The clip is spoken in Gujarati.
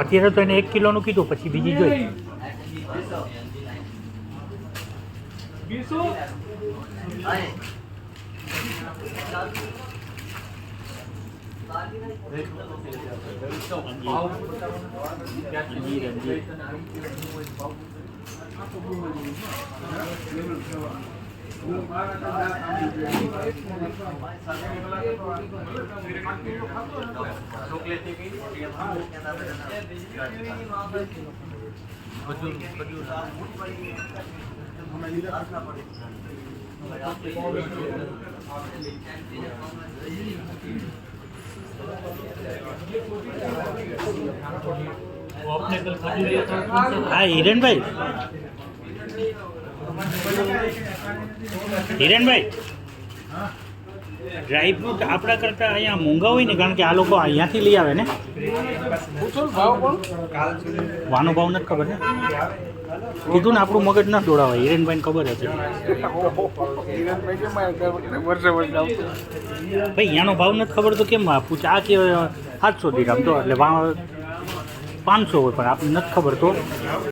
અત્યારે તો એને 1 કિલોનું કીધું, પછી બીજી જોઈ. હા હિરેનભાઈ, હિરેનભાઈ ડ્રાયફ્રૂટ આપણા કરતાં અહીંયા મોંઘા હોય ને, કારણ કે આ લોકો અહીંયાથી લઈ આવે ને. વાનો ભાવ નથી ખબર ને, કીધું ને આપણું મગજ ન દોડાવાય. હિરેનભાઈને ખબર હશે ભાઈ, અહીંયાનો ભાવ નથી ખબર તો કેમ પૂછે. આ કે 700 દીરામ તો એટલે 500 હોય, પણ આપણને નથી ખબર તો